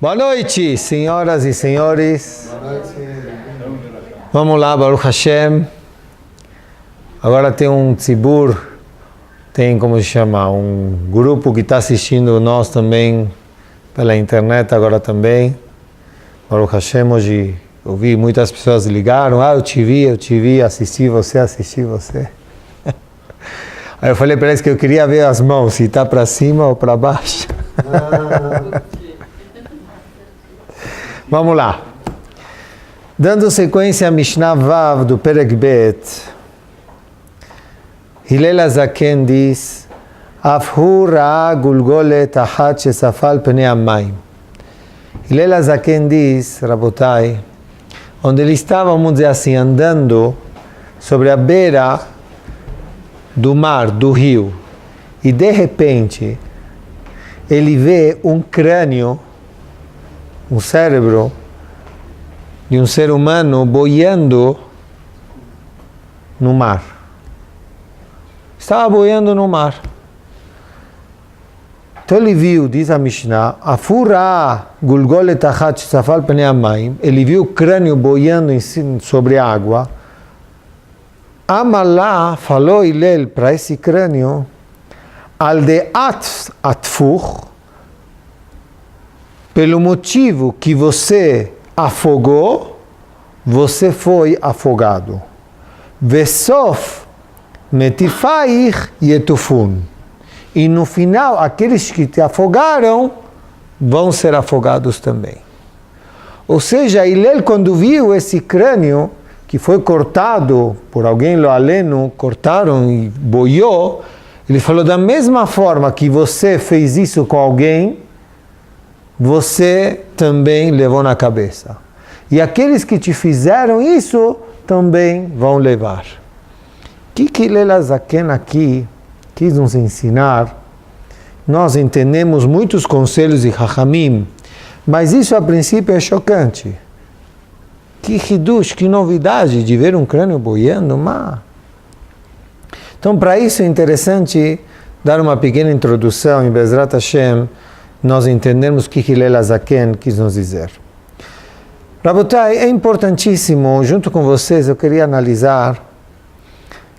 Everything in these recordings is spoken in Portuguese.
Boa noite, senhoras e senhores. Boa noite. Vamos lá, Baruch Hashem. Agora tem um tzibur, tem, como se chama, um grupo que está assistindo nós também pela internet agora também. Baruch Hashem, hoje eu vi muitas pessoas ligaram, eu te vi, assisti você. Aí eu falei para eles que eu queria ver as mãos, se está para cima ou para baixo. Vamos lá. Dando sequência a Mishnah Vav do Perek Bet, Hillel HaZaken diz, Afhu ra'a gulgolet achat shesafal pnei hamayim. Hillel HaZaken diz, Rabotai, onde ele estava, vamos dizer assim, andando sobre a beira do mar, do rio, e de repente ele vê um crânio, um cérebro de um ser humano boiando no mar. Estava boiando no mar. Então ele viu, diz a Mishnah, Afura gulgolet achat shesafal pnei hamayim, ele viu o crânio boiando sobre a água. Amalá falou Hillel para esse crânio, aldeat atfuch, pelo motivo que você afogou, você foi afogado. Vesof metifaich yetufun. E no final, aqueles que te afogaram vão ser afogados também. Ou seja, Hillel, quando viu esse crânio que foi cortado por alguém lo aleno, cortaram e boiou, ele falou, da mesma forma que você fez isso com alguém, você também levou na cabeça. E aqueles que te fizeram isso também vão levar. O que Hillel HaZaken aqui quis nos ensinar? Nós entendemos muitos conselhos de Chachamim, mas isso a princípio é chocante. Que hidush, que novidade de ver um crânio boiando, mas... Então, para isso é interessante dar uma pequena introdução em Bezrat Hashem, nós entendemos o que Hillel HaZaken quis nos dizer. Rabotai, é importantíssimo, junto com vocês, eu queria analisar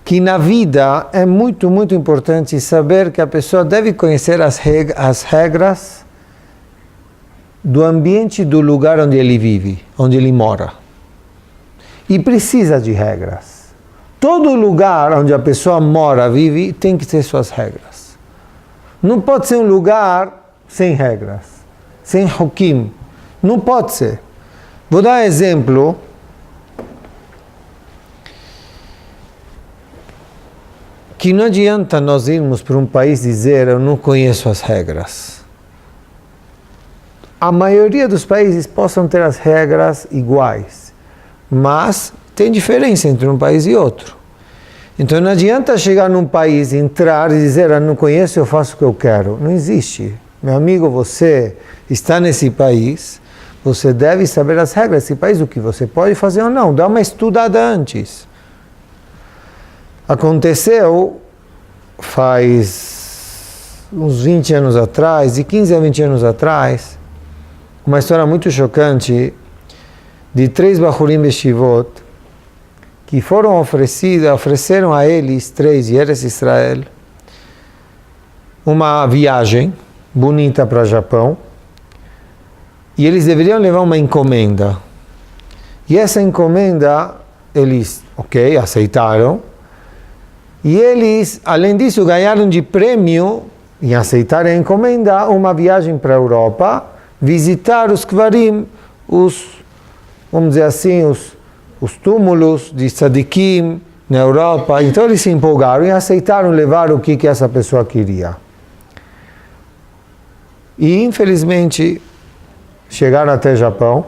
que na vida é muito, muito importante saber que a pessoa deve conhecer as regras do ambiente, do lugar onde ele vive, onde ele mora. E precisa de regras. Todo lugar onde a pessoa mora, vive, tem que ter suas regras. Não pode ser um lugar sem regras, sem hukim. Não pode ser. Vou dar um exemplo. Que não adianta nós irmos para um país dizer, eu não conheço as regras. A maioria dos países possam ter as regras iguais, mas tem diferença entre um país e outro. Então não adianta chegar num país, entrar e dizer, eu não conheço, eu faço o que eu quero. Não existe. Meu amigo, você está nesse país, você deve saber as regras desse país, o que você pode fazer ou não. Dá uma estudada antes. Aconteceu faz uns 20 anos atrás, de 15 a 20 anos atrás, uma história muito chocante de 3 Bachurim Beshivot que foram ofereceram a eles 3 de Eretz Israel uma viagem bonita para o Japão e eles deveriam levar uma encomenda. E essa encomenda eles, aceitaram. E eles, além disso, ganharam de prêmio, em aceitar a encomenda, uma viagem para a Europa, visitar os Kvarim, vamos dizer assim, os túmulos de Tzadikim na Europa. Então eles se empolgaram e aceitaram levar o que essa pessoa queria. E, infelizmente, chegaram até o Japão,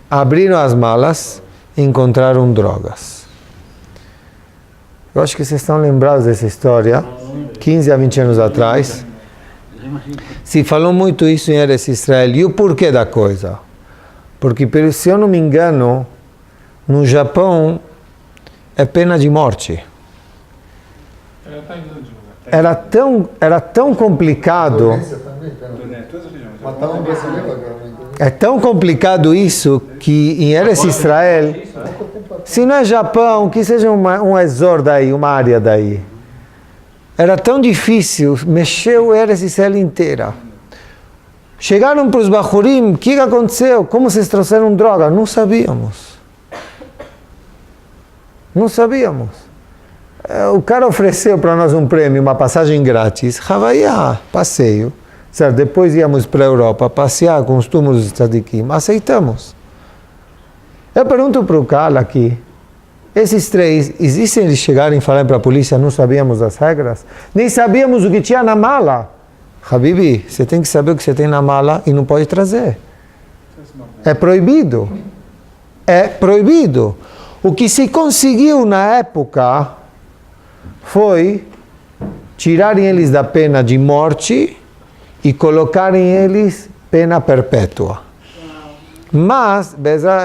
abriram as malas e encontraram drogas. Eu acho que vocês estão lembrados dessa história, 15 a 20 anos atrás. Se falou muito isso em Eretz Israel. E o porquê da coisa? Porque, se eu não me engano, no Japão é pena de morte. Era tão complicado. Matar um brasileiro agora. É tão complicado isso que em Eretz Israel, se não é Japão, que seja um exor daí, uma área daí. Era tão difícil, mexeu Eretz Israel inteira. Chegaram para os Bahurim, o que aconteceu? Como vocês trouxeram droga? Não sabíamos. Não sabíamos. O cara ofereceu para nós um prêmio, uma passagem grátis. Havaiá, passeio. Certo? Depois íamos para a Europa, passear com os túmulos de Tzadikim. Aceitamos. Eu pergunto para o cara aqui, esses três, existem eles chegarem e falarem para a polícia, não sabíamos as regras? Nem sabíamos o que tinha na mala. Habibi, você tem que saber o que você tem na mala e não pode trazer. É proibido. É proibido. O que se conseguiu na época foi tirarem eles da pena de morte e colocarem eles pena perpétua. Mas,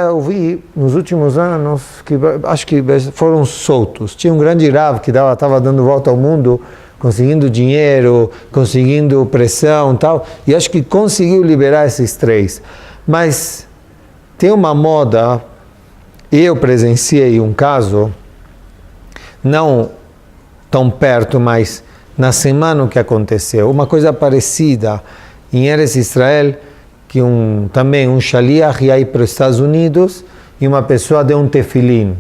eu vi nos últimos anos, que acho que foram soltos. Tinha um grande Rav que estava dando volta ao mundo, conseguindo dinheiro, conseguindo pressão e tal, e acho que conseguiu liberar esses três. Mas tem uma moda, eu presenciei um caso, não tão perto, mas na semana que aconteceu, uma coisa parecida em Eretz Israel, que também um shaliach ia ir para os Estados Unidos e uma pessoa deu um tefilim.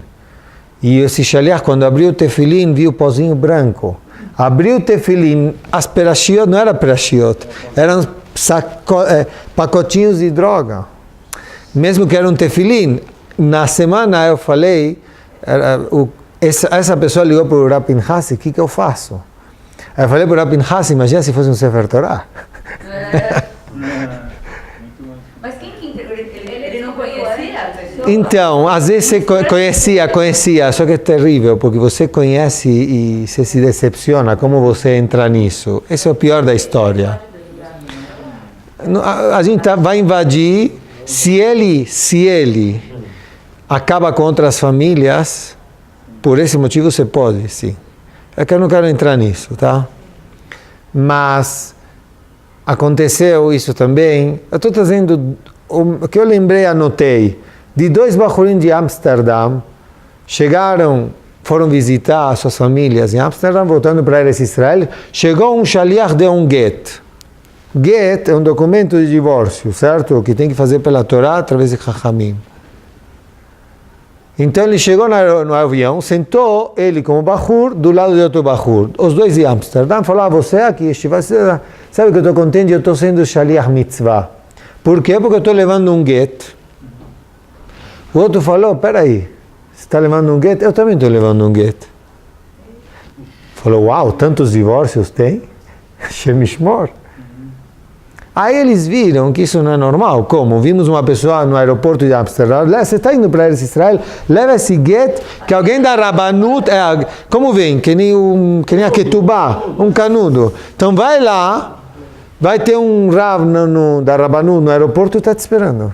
E esse shaliach, quando abriu o tefilim, viu o pozinho branco. Abriu o tefilim, as perashiot, não era perashiot, eram pacotinhos de droga. Mesmo que era um tefilim, na semana eu falei, essa pessoa ligou para o Rav Pinhasi, o que eu faço? Eu falei para o Rav Pinhasi, imagina se fosse um Sefer Torah. Mas quem que entregou? Ele não conhecia a pessoa? Então, às vezes você conhecia, só que é terrível, porque você conhece e você se decepciona, como você entra nisso. Esse é o pior da história. A gente vai invadir, se ele acaba com outras famílias, por esse motivo você pode, sim. É que eu não quero entrar nisso, tá? Mas aconteceu isso também. Eu estou trazendo o que eu lembrei, anotei, de dois bahurim de Amsterdã, foram visitar suas famílias em Amsterdã, voltando para Eretz Israel, chegou um shaliach de um get. Get é um documento de divórcio, certo? Que tem que fazer pela Torá através de Chachamim. Então ele chegou no avião, sentou ele como bahur do lado de outro bahur, os dois de Amsterdã, falou, você aqui, sabe que eu estou contente, eu estou sendo shaliach mitzvah. Por quê? Porque eu estou levando um get. O outro falou, peraí, você está levando um get? Eu também estou levando um get. Falou, uau, tantos divórcios tem? Shem Yishmor. Aí eles viram que isso não é normal. Como? Vimos uma pessoa no aeroporto de Amsterdã, você está indo para Eretz Israel, leva esse get, que alguém da Rabanut, como vem? Que nem a Ketubá, um canudo. Então vai lá, vai ter um Rav da Rabanut no aeroporto e está te esperando.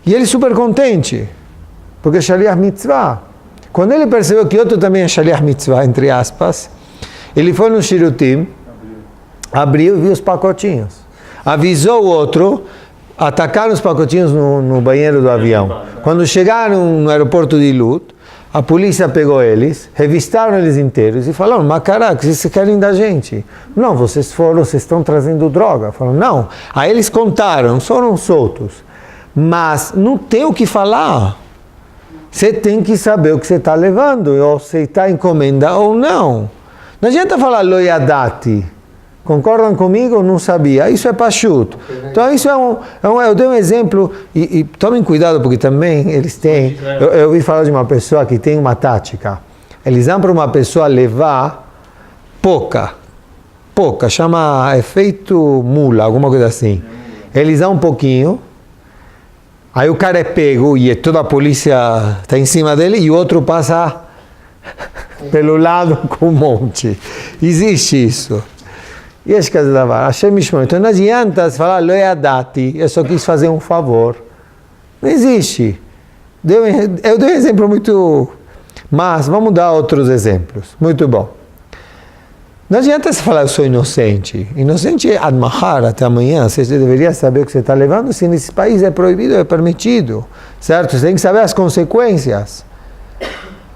E ele super contente, porque é shaliach mitzvah. Quando ele percebeu que outro também é shaliach mitzvah, entre aspas, ele foi no Shirutim, abriu e viu os pacotinhos. Avisou o outro, atacaram os pacotinhos no banheiro do avião. Quando chegaram no aeroporto de Lut, a polícia pegou eles, revistaram eles inteiros e falaram, mas caraca, vocês querem da gente? Não, vocês estão trazendo droga. Falaram, não. Aí eles contaram, foram soltos. Mas não tem o que falar. Você tem que saber o que você está levando, ou aceitar a encomenda ou não. Não adianta falar lo yadati. Concordam comigo? Não sabia. Isso é pachuto. Então, isso eu dei um exemplo, e tomem cuidado, porque também eles têm... Eu ouvi falar de uma pessoa que tem uma tática. Eles dão para uma pessoa levar pouca, chama efeito mula, alguma coisa assim. Eles dão um pouquinho, aí o cara é pego, e toda a polícia está em cima dele, e o outro passa pelo lado com um monte. Existe isso. E esse caso da vara, Hashem Yishmor. Então não adianta falar, lo yadati, eu só quis fazer um favor. Não existe. Eu dei um exemplo muito... Mas vamos dar outros exemplos. Muito bom. Não adianta você falar, eu sou inocente. Inocente é admahar até amanhã. Você deveria saber o que você está levando. Se nesse país é proibido, é permitido. Certo? Você tem que saber as consequências.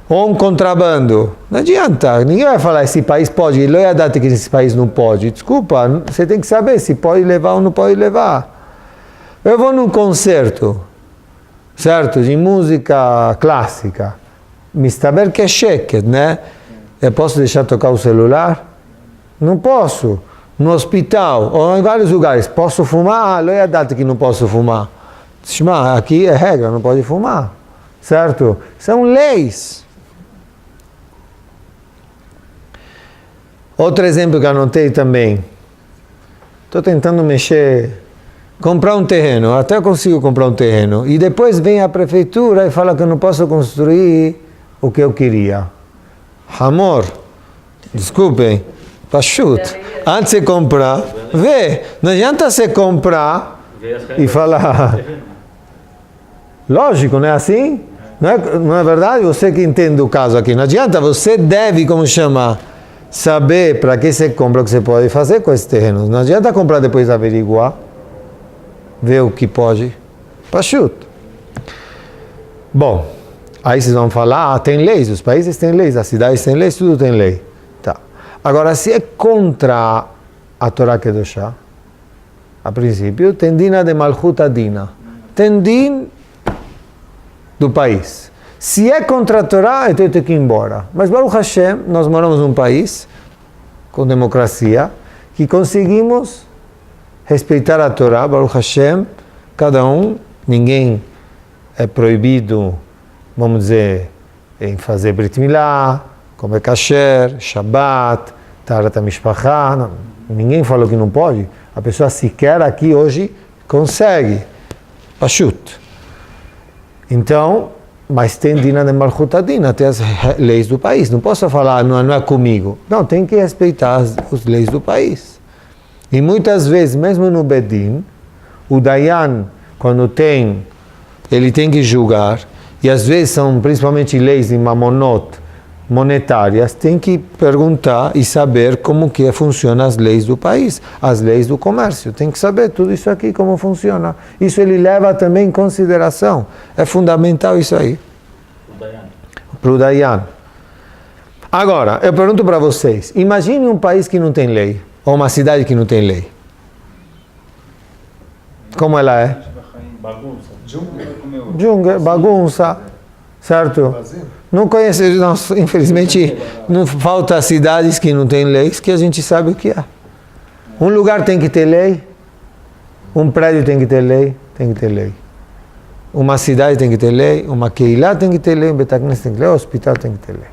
Ou um contrabando. Não adianta. Ninguém vai falar, esse país pode. Ele não ia dar que esse país não pode. Desculpa, você tem que saber se pode levar ou não pode levar. Eu vou num concerto, certo? De música clássica. Mistaber que é sheket, né? Eu posso deixar tocar o celular? Não posso. No hospital, ou em vários lugares, posso fumar? Não é data que não posso fumar. Aqui é regra, não pode fumar. Certo? São leis. Outro exemplo que anotei também. Estou tentando comprar um terreno. Até consigo comprar um terreno. E depois vem a prefeitura e fala que eu não posso construir o que eu queria. Amor, desculpem. Pachut. Antes de comprar, vê, não adianta você comprar e falar. Lógico, não é assim? Não é verdade? Você que entende o caso aqui. Não adianta, você deve, como chama, saber para que você compra, o que você pode fazer com esse terreno. Não adianta comprar depois averiguar, ver o que pode. Pachut. Bom, aí vocês vão falar, tem leis, os países têm leis, as cidades têm leis, tudo tem lei. Agora, se é contra a Torá Kedoshá, a princípio, tem dina de Malchut Adina. Tem din do país. Se é contra a Torá, então eu tenho que ir embora. Mas, Baruch Hashem, nós moramos num país com democracia, que conseguimos respeitar a Torá, Baruch Hashem, cada um, ninguém é proibido, vamos dizer, em fazer Brit Milá, comer kasher, Shabbat, Tarat HaMishpachá, ninguém falou que não pode. A pessoa sequer aqui hoje consegue. Pachut. Então, mas tem dina de Malchut Adina, tem as leis do país. Não posso falar, não é comigo. Não, tem que respeitar as leis do país. E muitas vezes, mesmo no Bedin, o Dayan, quando ele tem que julgar, e às vezes são principalmente leis de mamonot, monetárias, tem que perguntar e saber como que funcionam as leis do país, as leis do comércio, tem que saber tudo isso aqui, como funciona. Isso ele leva também em consideração, é fundamental isso aí. Para o Dayan. Agora, eu pergunto para vocês, imagine um país que não tem lei, ou uma cidade que não tem lei. Como ela é? Djungel, bagunça, certo? Não conheço, infelizmente, não falta cidades que não têm leis, que a gente sabe o que é. Um lugar tem que ter lei, um prédio tem que ter lei, uma cidade tem que ter lei, uma Keilah tem que ter lei, um Betacnes tem que ter lei, um hospital tem que ter lei.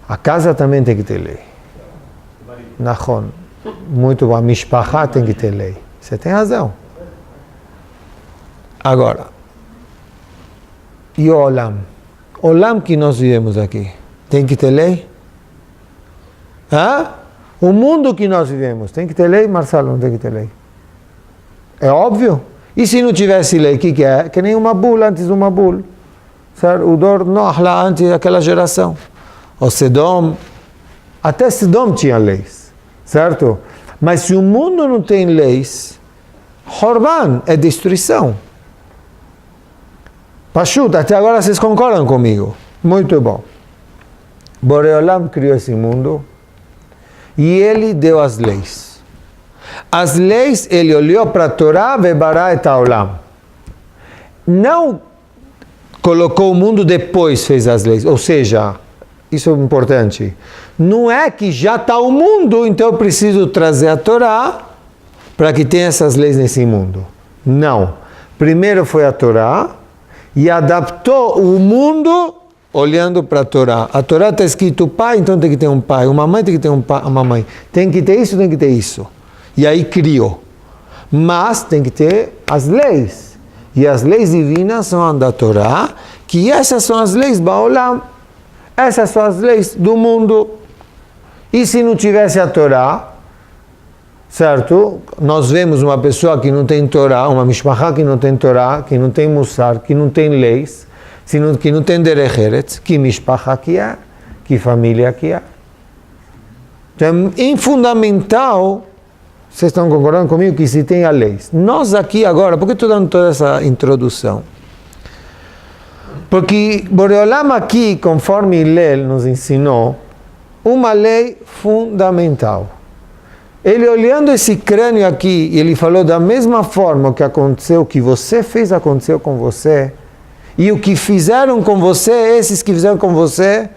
A casa também tem que ter lei. Nahon, muito bom, a Mishpachá tem que ter lei. Você tem razão. Agora, e o Olam? Olam que nós vivemos aqui, tem que ter lei? O mundo que nós vivemos, tem que ter lei? Marcelo, não tem que ter lei. É óbvio. E se não tivesse lei, o que é? Que nem uma bula antes de uma bula. Certo? O Dor Nohla antes daquela geração. O Sedom, até Sedom tinha leis. Certo? Mas se o mundo não tem leis, Horban é destruição. Pachut, até agora vocês concordam comigo? Muito bom. Boreolam criou esse mundo e ele deu as leis. As leis, ele olhou para a Torá, Vebará et Haolam. Não colocou o mundo depois, fez as leis. Ou seja, isso é importante. Não é que já está o mundo, então eu preciso trazer a Torá para que tenha essas leis nesse mundo. Não. Primeiro foi a Torá, e adaptou o mundo olhando para a Torá. A Torá está escrito pai, então tem que ter um pai. Uma mãe tem que ter uma mãe. Tem que ter isso, tem que ter isso. E aí criou. Mas tem que ter as leis. E as leis divinas são da Torá, que essas são as leis Baolam. Essas são as leis do mundo. E se não tivesse a Torá, certo? Nós vemos uma pessoa que não tem Torá, uma mishpachá que não tem Torá, que não tem Mussar, que não tem leis, que não tem Derech Eretz, que mishpachá que é, que família que é. Então, é fundamental, vocês estão concordando comigo, que se tenha leis. Nós aqui agora, por que estou dando toda essa introdução? Porque Boreolam aqui, conforme Hillel nos ensinou, uma lei fundamental. Ele olhando esse crânio aqui, ele falou da mesma forma que aconteceu, o que você fez aconteceu com você, e o que fizeram com você, esses que fizeram com você,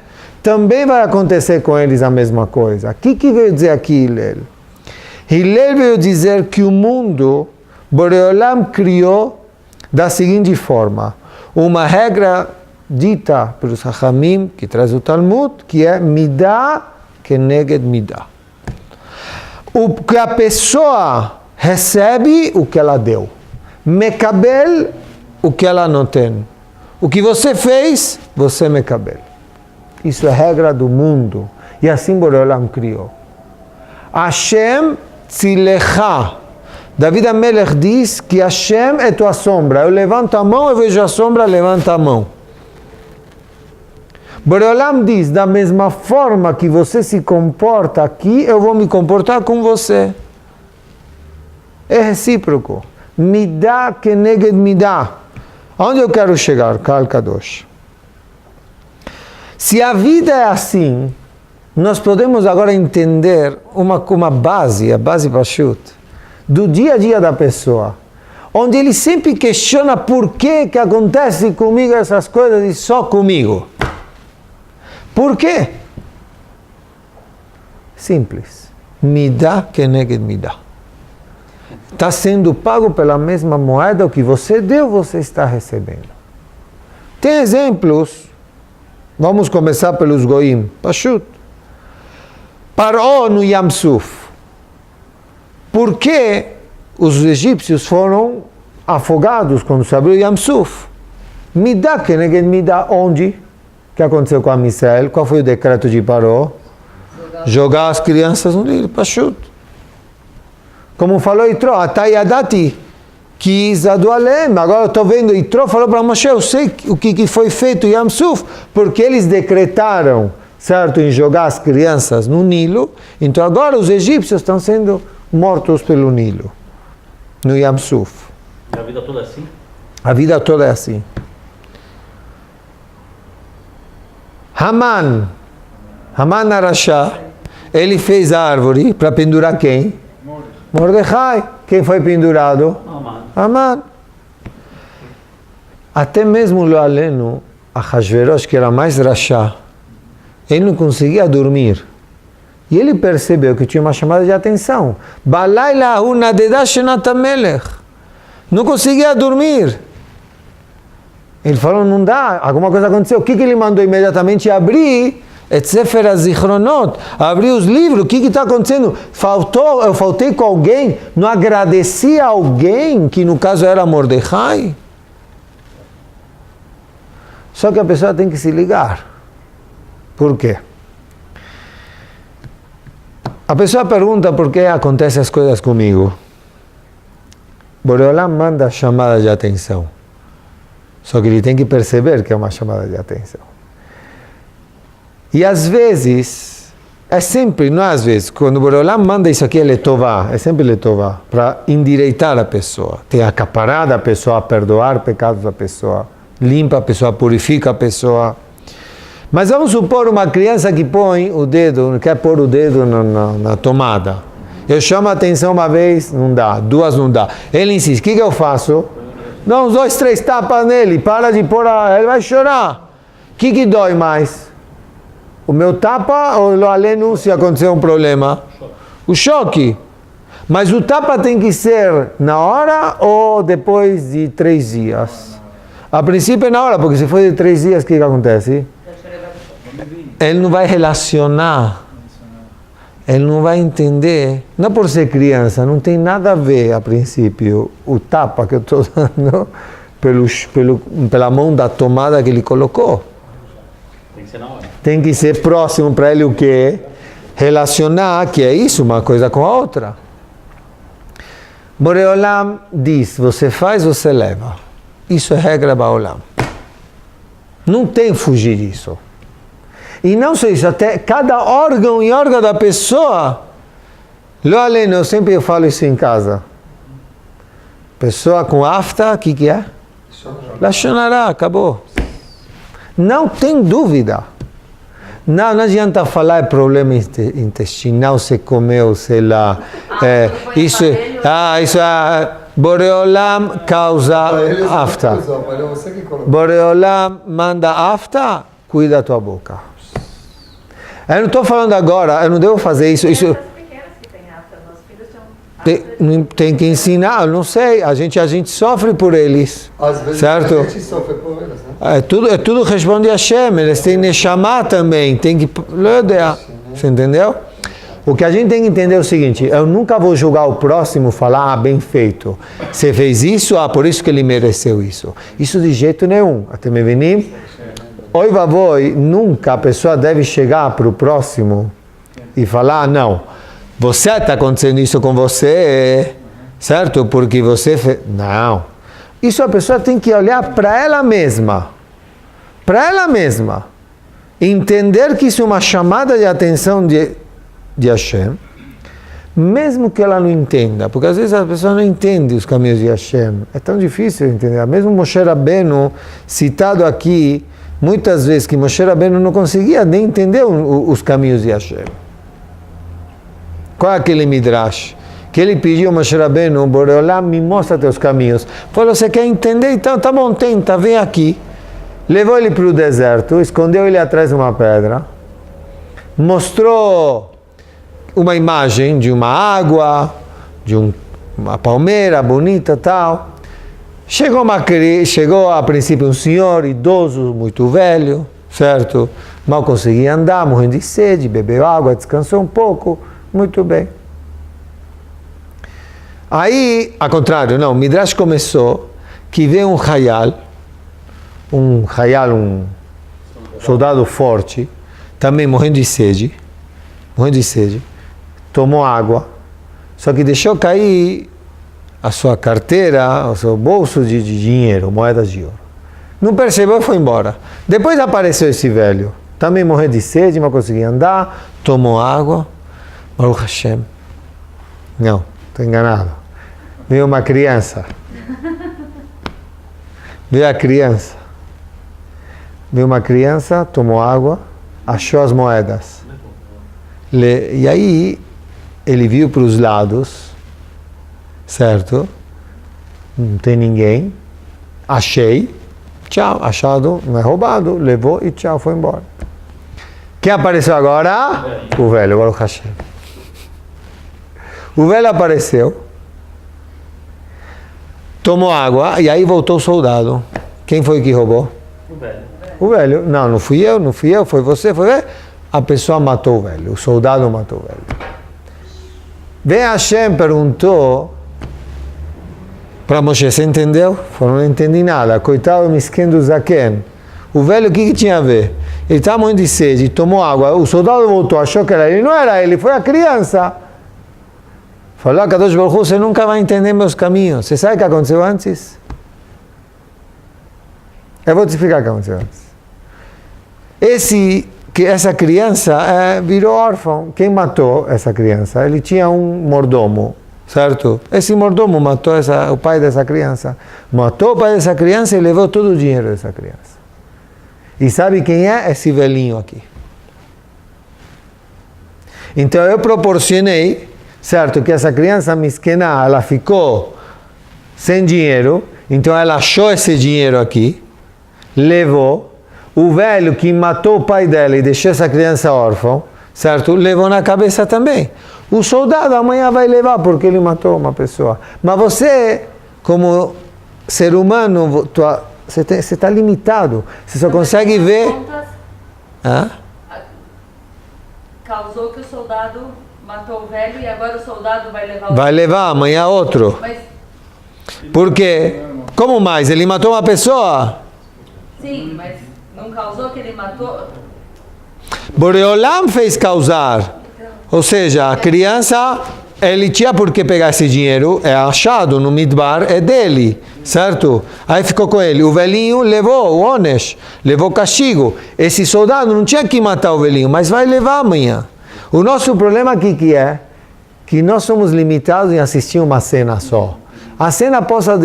também vai acontecer com eles a mesma coisa. O que veio dizer aqui Hillel? Hillel veio dizer que o mundo, Boreolam criou da seguinte forma, uma regra dita pelos Hachamim, que traz o Talmud, que é Midah keneged Midah. O que a pessoa recebe, o que ela deu. Mekabel, o que ela não tem. O que você fez, você mekabel. Isso é regra do mundo. E assim Boreolam criou. Hashem tzilecha. David Amelech diz que Hashem é tua sombra. Eu levanto a mão, eu vejo a sombra, levanta a mão. Boreolam diz, da mesma forma que você se comporta aqui, eu vou me comportar com você. É recíproco. Midah keneged midah. Aonde eu quero chegar? Kal Kadosh. Se a vida é assim, nós podemos agora entender uma base, a base Pashut, do dia a dia da pessoa, onde ele sempre questiona por que acontece comigo essas coisas e só comigo. Por quê? Simples. Midah keneged midah. Está sendo pago pela mesma moeda, o que você deu, você está recebendo. Tem exemplos. Vamos começar pelos goim. Pashut. Paró no Yam Suf. Por que os egípcios foram afogados quando se abriu o Yam Suf? Midah keneged midah. Onde? O que aconteceu com a Israel? Qual foi o decreto de Paró? Jogar as crianças no Nilo. Pashut. Como falou Yitro, Atayadati, que Zadualem. Agora eu estou vendo, Yitro falou para Moshe, eu sei o que foi feito em Yam Suf, porque eles decretaram, certo, em jogar as crianças no Nilo, então agora os egípcios estão sendo mortos pelo Nilo, no Yam Suf. A vida toda é assim? A vida toda é assim. Haman Arashá, ele fez a árvore para pendurar quem? Mordecai. Quem foi pendurado? Haman. Até mesmo Lo Alenu, Ahasverosh, que era mais Rashá, ele não conseguia dormir. E ele percebeu que tinha uma chamada de atenção. Balayla hu nadedah shenat hamelech. Não conseguia dormir. Ele falou, não dá, alguma coisa aconteceu. O que ele mandou imediatamente abrir? Et Sefer HaZichronot, abrir os livros. O que está acontecendo? Eu faltei com alguém, não agradeci a alguém, que no caso era Mordecai. Só que a pessoa tem que se ligar. Por quê? A pessoa pergunta por que acontecem as coisas comigo. Boreolam manda chamada de atenção. Só que ele tem que perceber que é uma chamada de atenção. E às vezes, é sempre, não é às vezes, quando o Boreolam manda isso aqui, é letová, é sempre letová, para endireitar a pessoa, tem acaparado a pessoa, perdoar pecados da pessoa, limpa a pessoa, purifica a pessoa. Mas vamos supor uma criança que põe o dedo, quer pôr o dedo na tomada. Eu chamo a atenção uma vez, não dá, duas não dá. Ele insiste, o que eu faço? Dá uns 2, 3 tapas nele, para de pôr, ele vai chorar. O que dói mais? O meu tapa ou o aleno se acontecer um problema? O choque. Mas o tapa tem que ser na hora ou depois de 3 dias? A princípio é na hora, porque se for de 3 dias, o que acontece? Ele não vai relacionar. Ele não vai entender. Não por ser criança, não tem nada a ver, a princípio, o tapa que eu estou dando pela mão da tomada que ele colocou. Tem que ser na hora. Tem que ser próximo para ele o quê? Relacionar, que é isso, uma coisa com a outra. Boreolam diz, você faz, você leva. Isso é regra Baolam. Não tem fugir disso. E não só isso, até cada órgão e órgão da pessoa. Lo aleno, eu sempre falo isso em casa. Pessoa com afta, o que é? Lashon Hara, acabou. Não tem dúvida. Não adianta falar problema intestinal, se comeu, sei lá. Isso é Boreolam causa afta. Boreolam manda afta, cuida da tua boca. Eu não estou falando agora, eu não devo fazer isso. Tem que ensinar, eu não sei, a gente sofre por eles. Às vezes certo? a gente sofre por eles, né? É tudo responde a Hashem, eles têm Neshama também, tem que... Você entendeu? O que a gente tem que entender é o seguinte, eu nunca vou julgar o próximo, falar, bem feito. Você fez isso, por isso que ele mereceu isso. Isso de jeito nenhum. Até me venim. Oi, vavoi, nunca a pessoa deve chegar para o próximo e falar, não. Você está acontecendo isso com você, certo? Porque você fez... Não. Isso a pessoa tem que olhar para ela mesma. Para ela mesma. Entender que isso é uma chamada de atenção de Hashem. Mesmo que ela não entenda. Porque às vezes a pessoa não entende os caminhos de Hashem. É tão difícil entender. Mesmo Moshe Rabbeinu, citado aqui, muitas vezes que Moshe Rabbeinu não conseguia nem entender os caminhos de Hashem. Qual é aquele midrash? Que ele pediu a Moshe Rabbeinu, Boreolam, me mostra teus caminhos. Falou, você quer entender? Então, tá bom, tenta, vem aqui. Levou ele para o deserto, escondeu ele atrás de uma pedra, mostrou uma imagem de uma água, de uma palmeira bonita e tal. Chegou a princípio um senhor idoso, muito velho, certo? Mal conseguia andar, morrendo de sede, bebeu água, descansou um pouco. Muito bem. Aí, ao contrário, não, o Midrash começou que veio um soldado forte, também morrendo de sede, tomou água, só que deixou cair a sua carteira, o seu bolso de dinheiro, moedas de ouro. Não percebeu e foi embora. Depois apareceu esse velho, também morrendo de sede, não conseguia andar, tomou água. Baruch Hashem. Não, estou enganado. Veio uma criança. Veio uma criança, tomou água, achou as moedas. E aí, ele viu para os lados, certo? Não tem ninguém. Achei. Tchau, achado, não é roubado. Levou e tchau, foi embora. Quem apareceu agora? O velho, Baruch Hashem. O velho apareceu, tomou água e aí voltou o soldado. Quem foi que roubou? O velho. O velho. Não fui eu, foi você, foi ele. A pessoa matou o velho, o soldado matou o velho. Vem Hashem perguntou para Moshe, você entendeu? Falou, não entendi nada. Coitado misken do Zaken. O velho, o que tinha a ver? Ele estava morrendo de sede, tomou água, o soldado voltou, achou que era ele. Não era ele, foi a criança. Falou a Kadosh Baruch Hu, você nunca vai entender meus caminhos. Você sabe o que aconteceu antes? Eu vou te explicar o que aconteceu antes. Essa criança virou órfão. Quem matou essa criança? Ele tinha um mordomo, certo? Esse mordomo matou o pai dessa criança. Matou o pai dessa criança e levou todo o dinheiro dessa criança. E sabe quem é? Esse velhinho aqui. Então eu proporcionei, certo, que essa criança misquena, ela ficou sem dinheiro, então ela achou esse dinheiro aqui, levou, o velho que matou o pai dela e deixou essa criança órfã, certo, levou na cabeça também. O soldado amanhã vai levar porque ele matou uma pessoa. Mas você, como ser humano, você está limitado, você só consegue ver... Causou que o soldado matou o velho e agora o soldado vai levar o... Vai levar, amanhã outro. Mas... Por quê? Como mais? Ele matou uma pessoa? Sim, mas não causou que ele matou... Boreolam fez causar. Ou seja, a criança, ele tinha por que pegar esse dinheiro, é achado no Midbar, é dele. certo? Aí ficou com ele. O velhinho levou o Onesh, levou castigo. Esse soldado não tinha que matar o velhinho, mas vai levar amanhã. O nosso problema aqui que é que nós somos limitados em assistir uma cena só. A cena possa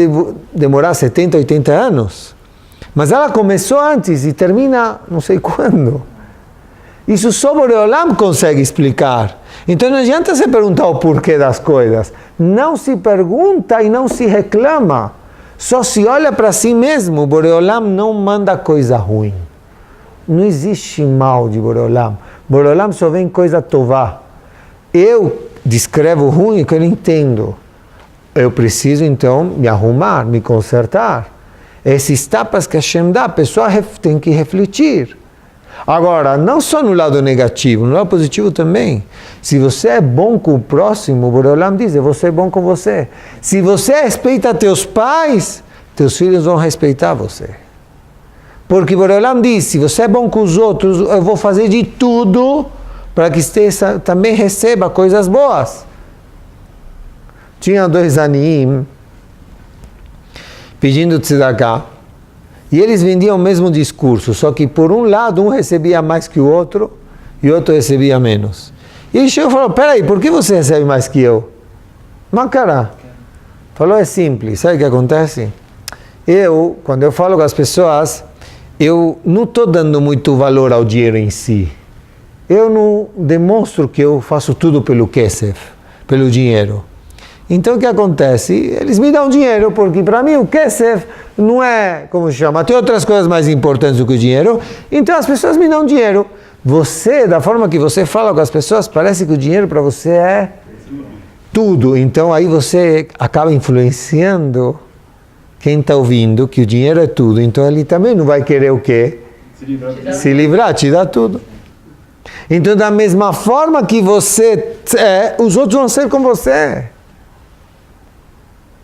demorar 70, 80 anos, mas ela começou antes e termina não sei quando. Isso só Boreolam consegue explicar. Então não adianta você perguntar o porquê das coisas. Não se pergunta e não se reclama. Só se olha para si mesmo. Boreolam não manda coisa ruim. Não existe mal de Boreolam. Boreolam só vem coisa tová. Eu descrevo ruim que eu não entendo. Eu preciso então me arrumar, me consertar. Esses tapas que Hashem dá, a pessoa tem que refletir. Agora, não só no lado negativo, no lado positivo também. Se você é bom com o próximo, o Boreolam diz, eu vou ser bom com você. Se você respeita teus pais, teus filhos vão respeitar você. Porque o Boreolam diz, se você é bom com os outros, eu vou fazer de tudo para que você também receba coisas boas. Tinha 2 anim pedindo tzedakah. E eles vendiam o mesmo discurso, só que por um lado um recebia mais que o outro e o outro recebia menos. E ele chegou e falou, peraí, por que você recebe mais que eu? Mas cara, falou, é simples, sabe o que acontece? Quando eu falo com as pessoas, eu não estou dando muito valor ao dinheiro em si. Eu não demonstro que eu faço tudo pelo kesef, pelo dinheiro. Então o que acontece? Eles me dão dinheiro, porque para mim o kesef não é, como se chama, tem outras coisas mais importantes do que o dinheiro, então as pessoas me dão dinheiro. Você, da forma que você fala com as pessoas, parece que o dinheiro para você é tudo. Então aí você acaba influenciando quem está ouvindo, que o dinheiro é tudo. Então ele também não vai querer o quê? Se livrar, te dá tudo. Então da mesma forma que você é, os outros vão ser como você é.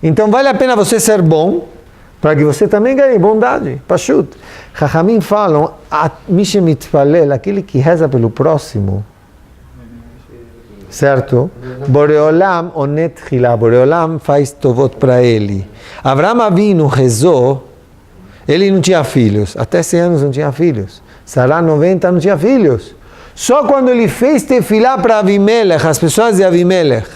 Então vale a pena você ser bom, para que você também ganhe bondade. Pashut. Chachamim falam, Mishe mitpalel, aquele que reza pelo próximo, certo? Boreolam onet chila, Boreolam faz tovot para ele. Avraham Avinu rezou, ele não tinha filhos, até 100 anos não tinha filhos. Sará 90 não tinha filhos. Só quando ele fez tefilá para Avimelech, as pessoas de Avimelech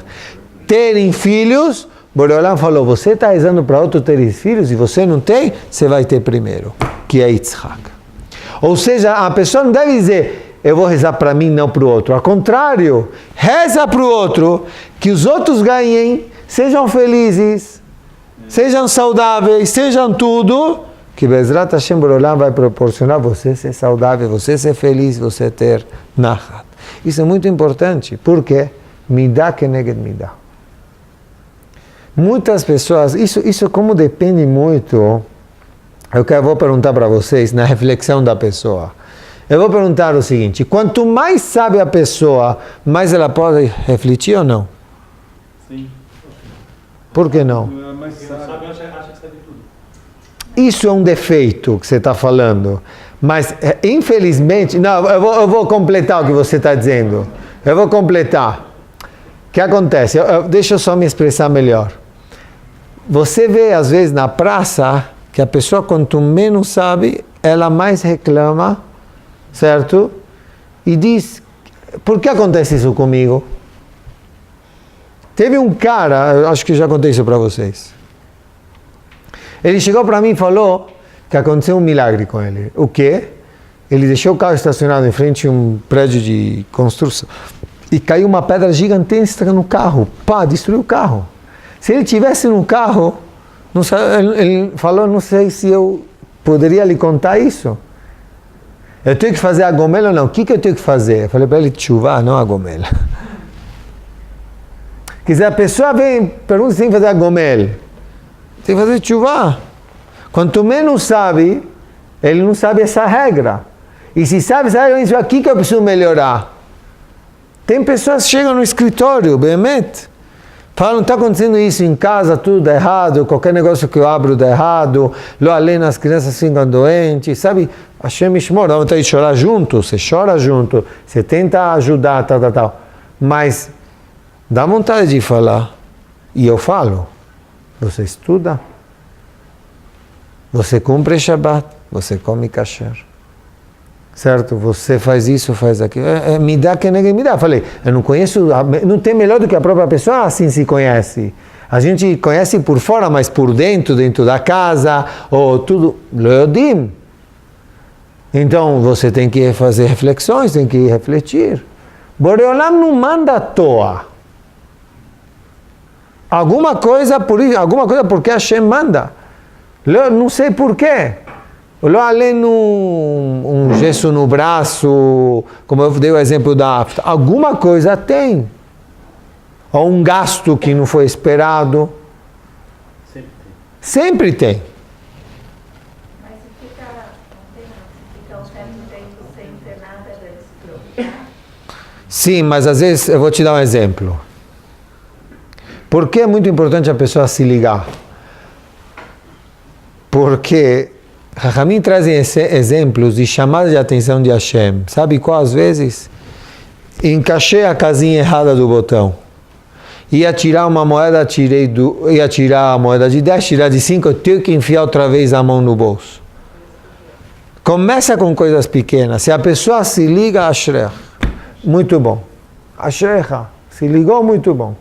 terem filhos, Boreolam falou, você está rezando para outro ter filhos e você não tem, você vai ter primeiro, que é Yitzhak. Ou seja, a pessoa não deve dizer, eu vou rezar para mim, não para o outro. Ao contrário, reza para o outro, que os outros ganhem, sejam felizes, sejam saudáveis, sejam tudo, que Bezrat Hashem Boreolam vai proporcionar você ser saudável, você ser feliz, você ter nachat. Isso é muito importante, porque Midah keneged Midah. Muitas pessoas, isso como depende muito, eu vou perguntar para vocês, na reflexão da pessoa. Eu vou perguntar o seguinte, quanto mais sabe a pessoa, mais ela pode refletir ou não? Sim. Por que não? Mais sabe, acha que sabe tudo. Isso é um defeito que você está falando, mas infelizmente, não, eu vou completar o que você está dizendo. Eu vou completar. O que acontece? Deixa eu só me expressar melhor. Você vê, às vezes, na praça, que a pessoa, quanto menos sabe, ela mais reclama, certo? E diz, por que acontece isso comigo? Teve um cara, eu acho que já contei isso para vocês. Ele chegou para mim e falou que aconteceu um milagre com ele. O quê? Ele deixou o carro estacionado em frente a um prédio de construção. E caiu uma pedra gigantesca no carro. Pá, destruiu o carro. Se ele tivesse no carro, não sei, ele falou, não sei se eu poderia lhe contar isso. Eu tenho que fazer a gomela ou não? O que eu tenho que fazer? Eu falei para ele, tchuvá, não a gomela. Quer dizer, a pessoa vem, pergunta se tem que fazer a gomela. Tem que fazer tchuvá. Quanto menos sabe, ele não sabe essa regra. E se sabe essa regra, ele diz, aqui que eu preciso melhorar. Tem pessoas que chegam no escritório, Behemet, falam, está acontecendo isso em casa, tudo dá errado, qualquer negócio que eu abro dá errado, lo além as crianças ficam doentes, sabe? Hashem Ishmor, dá vontade de chorar junto, você chora junto, você tenta ajudar, tal. Mas dá vontade de falar, e eu falo, você estuda, você cumpre Shabbat, você come kasher. Certo? Você faz isso, faz aquilo. Me dá que ninguém me dá. Falei, eu não conheço, não tem melhor do que a própria pessoa assim se conhece. A gente conhece por fora, mas por dentro, dentro da casa, ou tudo, leodim. Então você tem que fazer reflexões, tem que refletir. Boreolam não manda à toa. Alguma coisa porque Hashem manda. Não sei porquê. Lo além um gesso no braço, como eu dei o exemplo da afta. Alguma coisa tem. Ou um gasto que não foi esperado. Sempre tem. Mas se fica um certo tempo sem ter nada, deve se preocupar. Sim, mas às vezes eu vou te dar um exemplo. Por que é muito importante a pessoa se ligar? Porque Chachamim trazem exemplos de chamadas de atenção de Hashem. Sabe qual às vezes? Encaixei a casinha errada do botão. Ia tirar uma moeda, ia tirar a moeda de 10, tirar de 5, eu tenho que enfiar outra vez a mão no bolso. Começa com coisas pequenas. Se a pessoa se liga, Ashrech. Muito bom. Ashrecha. Se ligou, muito bom.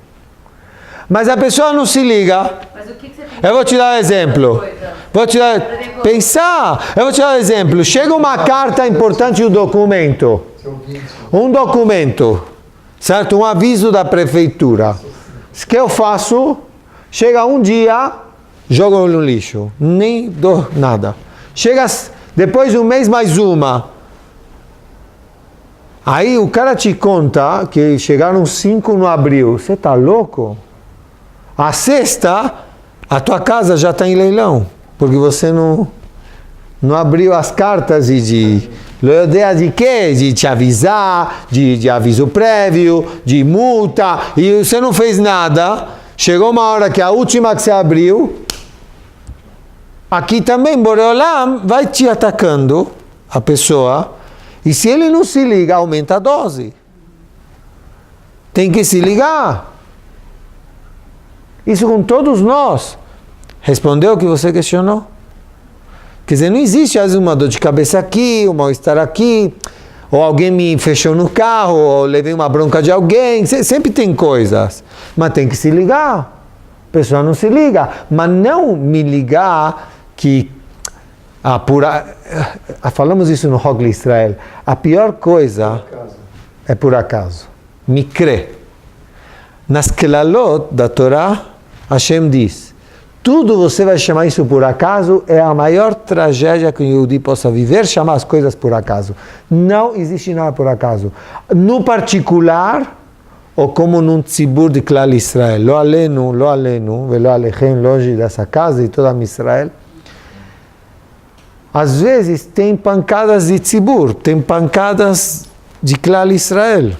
Mas a pessoa não se liga. Mas o que você tem Eu vou te dar um exemplo. Pensar. Eu vou te dar um exemplo. Chega uma carta importante, um documento. Um documento. Certo? Um aviso da prefeitura. O que eu faço? Chega um dia, jogo no lixo. Nem dou nada. Chega depois de um mês mais uma. Aí o cara te conta que chegaram 5 no abril. Você tá louco? A sexta, a tua casa já está em leilão. Porque você não abriu as cartas de quê? De te avisar, de aviso prévio, de multa, e você não fez nada. Chegou uma hora que a última que você abriu, aqui também Boreolam vai te atacando, a pessoa, e se ele não se liga, aumenta a dose. Tem que se ligar. Isso com todos nós. Respondeu o que você questionou? Quer dizer, não existe às vezes uma dor de cabeça aqui, um mal-estar aqui, ou alguém me fechou no carro, ou levei uma bronca de alguém, sempre tem coisas, mas tem que se ligar. A pessoa não se liga, mas não me ligar que falamos isso no Hogli Israel, a pior coisa é por acaso. Me crê. Nas Kelalot da Torá, Hashem diz, tudo você vai chamar isso por acaso, é a maior tragédia que um Yehudi possa viver, chamar as coisas por acaso. Não existe nada por acaso. No particular, ou como num tzibur de Klal Israel, lo alenu, velo alechem, longe dessa casa e toda a Israel. Às vezes tem pancadas de tzibur, tem pancadas de Klal Israel.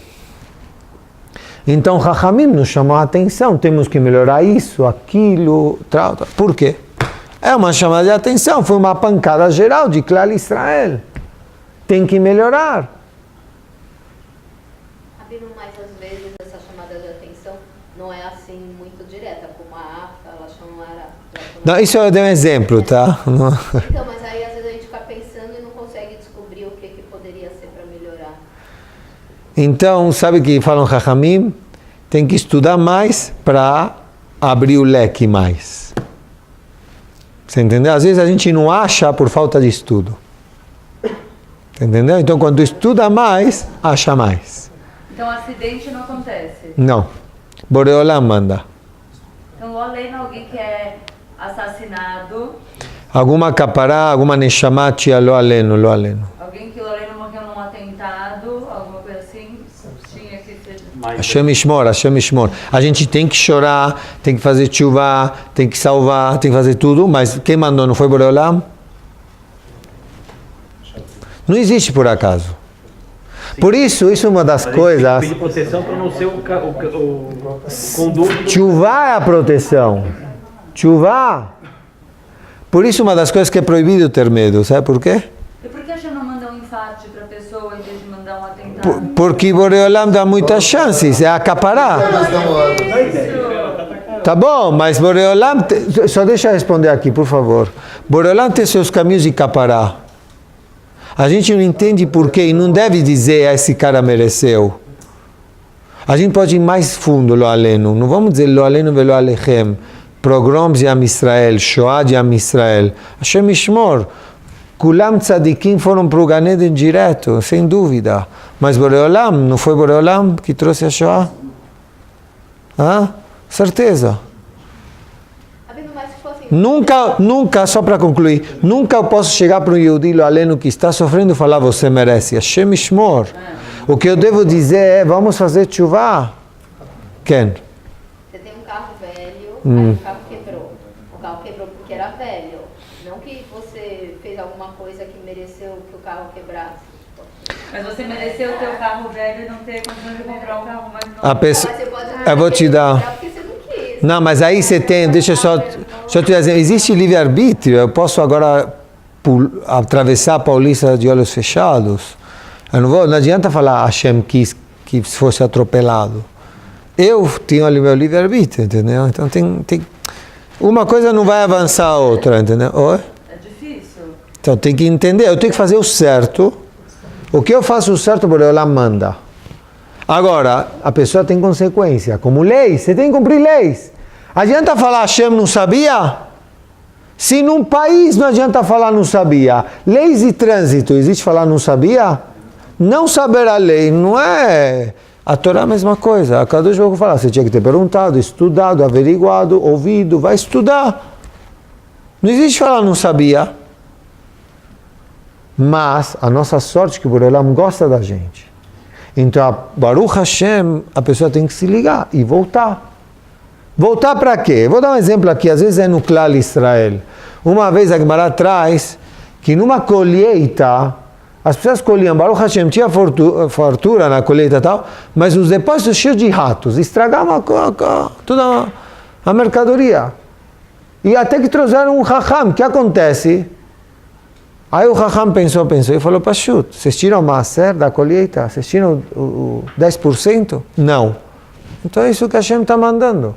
Então, Chachamim nos chamou a atenção, temos que melhorar isso, aquilo, tal. Por quê? É uma chamada de atenção, foi uma pancada geral de Klal Israel. Tem que melhorar. Rabino, mas às vezes essa chamada de atenção não é assim muito direta, como a afta, ela chama Não, isso eu dei um exemplo, tá? Então, mas aí às vezes a gente fica pensando e não consegue descobrir o que poderia ser para melhorar. Então, sabe que falam Chachamim? Tem que estudar mais para abrir o leque mais. Você entendeu? Às vezes a gente não acha por falta de estudo. Entendeu? Então, quando estuda mais, acha mais. Então, acidente não acontece? Não. Boreolam manda. Então, além de alguém que é assassinado... Alguma capará, alguma neshama, tia lo aleno, lo aleno. Alguém que morreu num atentado, alguma coisa assim, tinha que ser... Hashem Ishmor, Hashem Ishmor. A gente tem que chorar, tem que fazer tshuva, tem que salvar, tem que fazer tudo, mas quem mandou não foi Boreolam? Não existe por acaso. Sim. Por isso é uma das coisas... Pedir proteção para não ser o conduto... Tshuva é a proteção. Tshuva. Por isso uma das coisas que é proibido ter medo, sabe por quê? E por que a gente não manda um infarte para a pessoa em vez de mandar um atentado? Porque Boreolam dá muitas chances, é acaparar. Tá bom, mas Boreolam, só deixa eu responder aqui, por favor. Boreolam tem seus caminhos de capará. A gente não entende porquê e não deve dizer esse cara mereceu. A gente pode ir mais fundo, Lo Alenu. Não vamos dizer Lo Alenu ve Lo Alechem. Pogroms de Am Israel, Shoah de Am Israel. Hashem Yishmor. Kulam tzadikim foram para o Gan Eden direto, sem dúvida. Mas Boreolam, não foi Boreolam que trouxe a Shoah? Certeza. Nunca, só para concluir, nunca eu posso chegar para um Yehudi Lo Alenu que está sofrendo e falar, você merece. Hashem Yishmor. O que eu devo dizer é, vamos fazer tshuva. Ken? Você tem um carro velho, aí o carro quebrou. O carro quebrou porque era velho. Não que você fez alguma coisa que mereceu que o carro quebrasse. Mas você mereceu ter o carro velho e não ter condição de comprar um carro mais novo. A pessoa, Mas você pode eu vou te dar. porque você não quis. Não, mas aí você tem, deixa eu te dizer, existe livre-arbítrio, eu posso agora atravessar a Paulista de olhos fechados. Não adianta falar Hashem quis que fosse atropelado. Eu tinha o meu livre-arbítrio, entendeu? Então tem uma coisa não vai avançar a outra, entendeu? Oi? É difícil. Então tem que entender, eu tenho que fazer o certo. O que eu faço o certo, Boreolam manda. Agora, a pessoa tem consequência, como leis, você tem que cumprir leis. Adianta falar Hashem não sabia? Se num país não adianta falar não sabia, leis de trânsito, existe falar não sabia? Não saber a lei não é... A Torá é a mesma coisa. A Kadosh Baruch Hu fala, você tinha que ter perguntado, estudado, averiguado, ouvido, vai estudar. Não existe falar não sabia. Mas a nossa sorte é que o Boreolam gosta da gente. Então, Baruch Hashem, a pessoa tem que se ligar e voltar. Voltar para quê? Vou dar um exemplo aqui, às vezes é no Klal Israel. Uma vez a Gemara traz que numa colheita, as pessoas colhiam, Baruch Hashem tinha fartura na colheita e tal, mas os depósitos cheios de ratos, estragavam toda a mercadoria. E até que trouxeram um Chacham, o que acontece? Aí o Chacham pensou e falou, Pashut, vocês tiram o Maaser da colheita? Vocês tiram o 10%? Não. Então é isso que Hashem está mandando.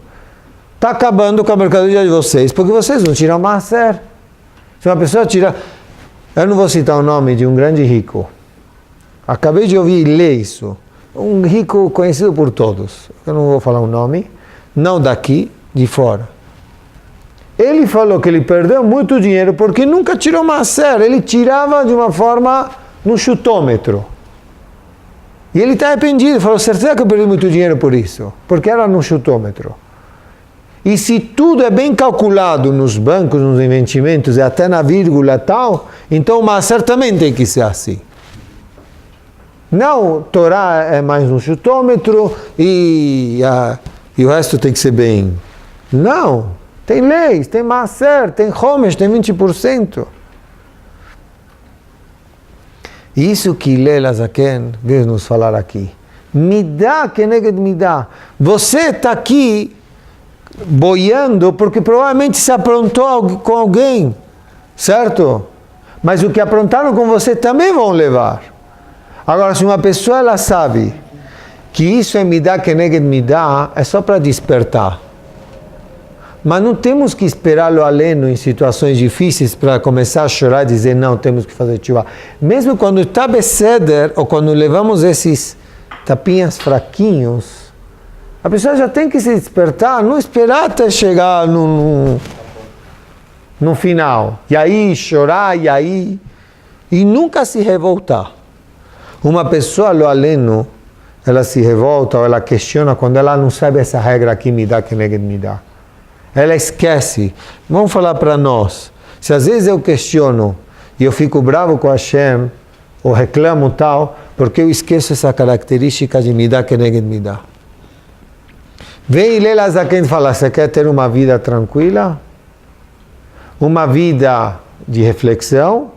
Está acabando com a mercadoria de vocês, porque vocês não tiram o Maaser. Se uma pessoa tira... Eu não vou citar o nome de um grande rico. Acabei de ouvir ler isso. Um rico conhecido por todos. Eu não vou falar o nome. Não daqui, de fora. Ele falou que ele perdeu muito dinheiro porque nunca tirou Maaser. Ele tirava de uma forma no chutômetro. E ele está arrependido. Ele falou, certeza que eu perdi muito dinheiro por isso. Porque era no chutômetro. E se tudo é bem calculado nos bancos, nos investimentos, e até na vírgula e tal, então o Maaser também tem que ser assim. Não, Torá é mais um chutômetro e o resto tem que ser bem. Não, tem leis, tem Maaser, tem Homesh, tem 20%. Isso que Hillel Azaken veio nos falar aqui. Midá keneged midá. Você está aqui boiando porque provavelmente se aprontou com alguém, certo? Mas o que aprontaram com você também vão levar. Agora, se uma pessoa ela sabe que isso é midá keneged midá, é só para despertar. Mas não temos que esperá-lo aleno em situações difíceis para começar a chorar e dizer não, temos que fazer tshuva. Mesmo quando está beseder, ou quando levamos esses tapinhas fraquinhos, a pessoa já tem que se despertar, não esperar até chegar no final. E aí chorar, e nunca se revoltar. Uma pessoa, lo aleno, ela se revolta ou ela questiona quando ela não sabe essa regra aqui, me dá, que me dá. Ela esquece. Vamos falar para nós. Se às vezes eu questiono e eu fico bravo com Hashem, ou reclamo tal, porque eu esqueço essa característica de me dá, que me dá. Vem Hillel Azaken falar, você quer ter uma vida tranquila? Uma vida de reflexão?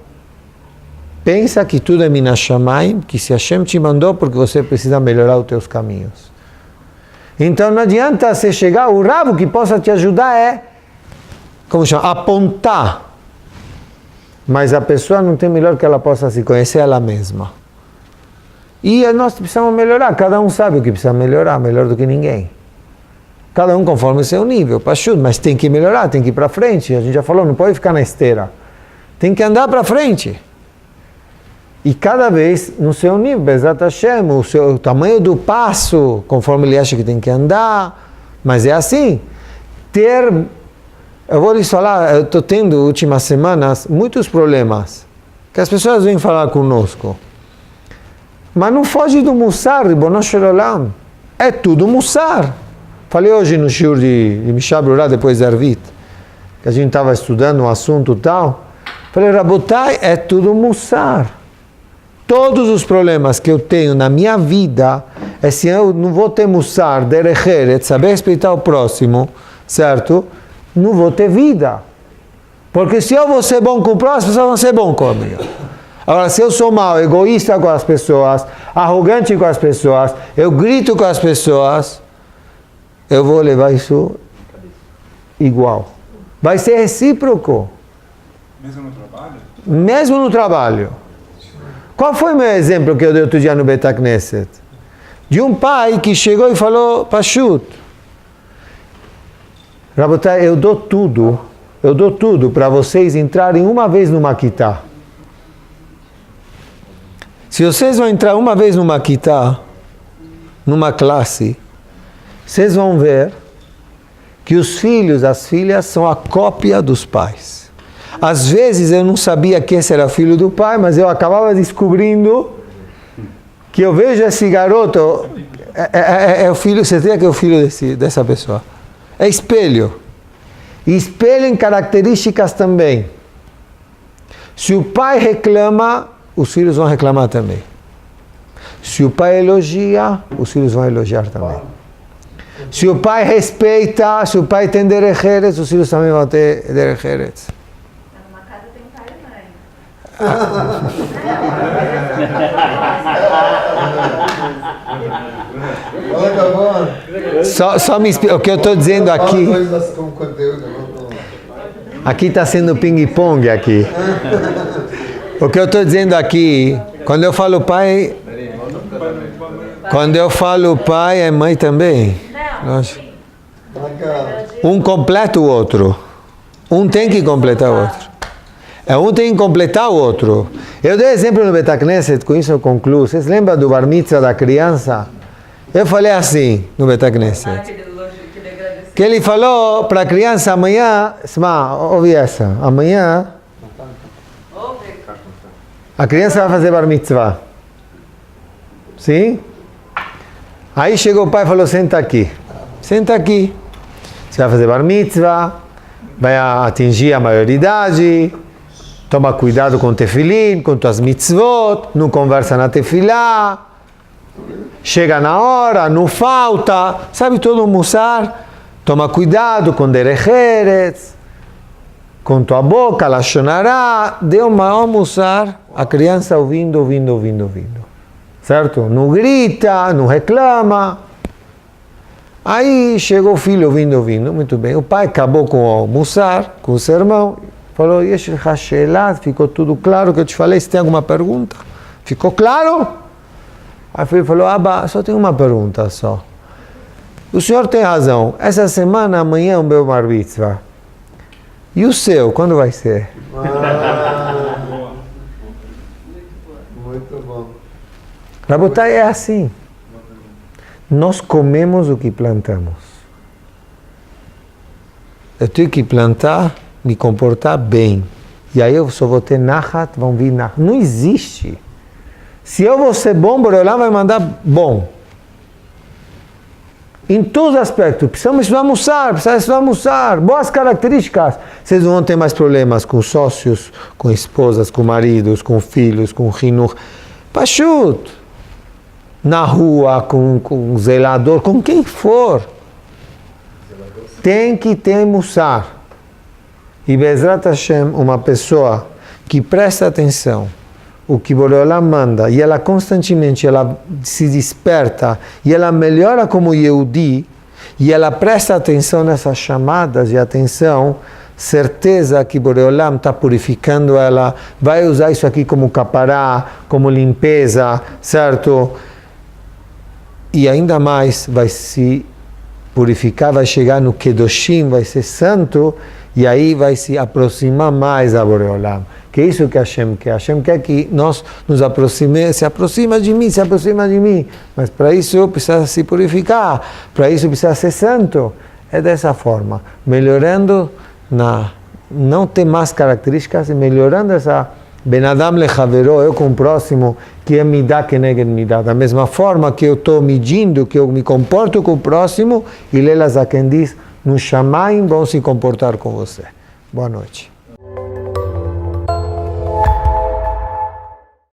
Pensa que tudo é Minashamayim, que se Hashem te mandou porque você precisa melhorar os teus caminhos. Então não adianta você chegar, o rabo que possa te ajudar é, como chama, apontar. Mas a pessoa não tem melhor que ela possa se conhecer ela mesma. E nós precisamos melhorar, cada um sabe o que precisa melhorar, melhor do que ninguém. Cada um conforme o seu nível, Pashut, mas tem que melhorar, tem que ir para frente. A gente já falou, não pode ficar na esteira. Tem que andar para frente. E cada vez no seu nível, Bezrat Hashem, o tamanho do passo, conforme ele acha que tem que andar. Mas é assim. Eu vou lhes falar, eu estou tendo últimas semanas muitos problemas. Que as pessoas vêm falar conosco. Mas não foge do Mussar, Ribono Shel Olam. É tudo Mussar. Falei hoje no shiur de Mishnah Berurah, depois da Arvit, que a gente estava estudando um assunto e tal. Falei, Rabotai, é tudo Mussar. Todos os problemas que eu tenho na minha vida, é se eu não vou ter Mussar, Derech Eretz, saber respeitar o próximo, certo? Não vou ter vida. Porque se eu vou ser bom com o próximo, as pessoas vão ser bom comigo. Agora, se eu sou mau, egoísta com as pessoas, arrogante com as pessoas, eu grito com as pessoas, eu vou levar isso igual. Vai ser recíproco. Mesmo no trabalho? Mesmo no trabalho. Qual foi o meu exemplo que eu dei outro dia no Beit HaKnesset? De um pai que chegou e falou, Pashut, Rabotai, eu dou tudo para vocês entrarem uma vez no Maquitá. Se vocês vão entrar uma vez no Maquitá, numa classe, vocês vão ver que os filhos, as filhas, são a cópia dos pais. Às vezes eu não sabia que esse era filho do pai, mas eu acabava descobrindo que eu vejo esse garoto, é o filho, você tem que é o filho dessa pessoa. É espelho. E espelho em características também. Se o pai reclama, os filhos vão reclamar também. Se o pai elogia, os filhos vão elogiar também. Se o pai respeita, se o pai tem derech eretz, os filhos também vão ter derech eretz. Numa casa tem pai e mãe. Só me explica, o que eu estou dizendo aqui. Aqui está sendo ping-pong aqui. O que eu estou dizendo aqui, quando eu falo pai, é mãe também. Um completa o outro. Um tem que completar o outro. Um tem que completar o outro. Eu dei exemplo no Beit HaKnesset, com isso eu concluo. Vocês lembram do bar mitzvah da criança? Eu falei assim no Beit HaKnesset. Que ele falou para a criança amanhã, ouve essa, amanhã a criança vai fazer bar mitzvah. Sim? Aí chegou o pai e falou, senta aqui. Senta aqui. Você vai fazer bar mitzvah, vai atingir a maioridade, toma cuidado com o tefilim, com tuas mitzvot, não conversa na tefilá, chega na hora, não falta, sabe todo o mussar? Toma cuidado com derech eretz, com tua boca, lashon hará, deu maior mussar, a criança ouvindo. Certo? Não grita, não reclama. Aí chegou o filho ouvindo, muito bem. O pai acabou com o mussar, com o sermão, falou, Yesh lecha sheelah, ficou tudo claro que eu te falei, se tem alguma pergunta? Ficou claro? Aí o filho falou, Abba, só tem uma pergunta só. O senhor tem razão, essa semana, amanhã é o meu bar mitzvah. E o seu, quando vai ser? Muito bom. Rabotai, é assim. Nós comemos o que plantamos. Eu tenho que plantar, me comportar bem. E aí eu só vou ter nachat, vão vir nachat. Não existe. Se eu vou ser bom, Boreolam vai mandar bom. Em todos os aspectos. Precisamos estudar mussar. Boas características. Vocês não vão ter mais problemas com sócios, com esposas, com maridos, com filhos, com rinur. Pashut. Na rua, com zelador, com quem for. Tem que ter mussar. E Bezrat Hashem, uma pessoa que presta atenção o que Boreolam manda, e ela constantemente ela se desperta, e ela melhora como Yehudi, e ela presta atenção nessas chamadas de atenção, certeza que Boreolam está purificando ela, vai usar isso aqui como capará, como limpeza, certo? E ainda mais vai se purificar, vai chegar no Kedoshim, vai ser santo, e aí vai se aproximar mais a Boreolam. Que é isso que Hashem quer. Hashem quer que nós nos aproximemos, se aproxima de mim. Mas para isso precisa se purificar, para isso precisa ser santo. É dessa forma, melhorando, não ter mais características, melhorando essa Ben Adam Lechavero, eu com o próximo, que é Midah Keneged Midah. Da mesma forma que eu estou medindo, que eu me comporto com o próximo, e Lela Zaken diz, no Shamayim vão se comportar com você. Boa noite.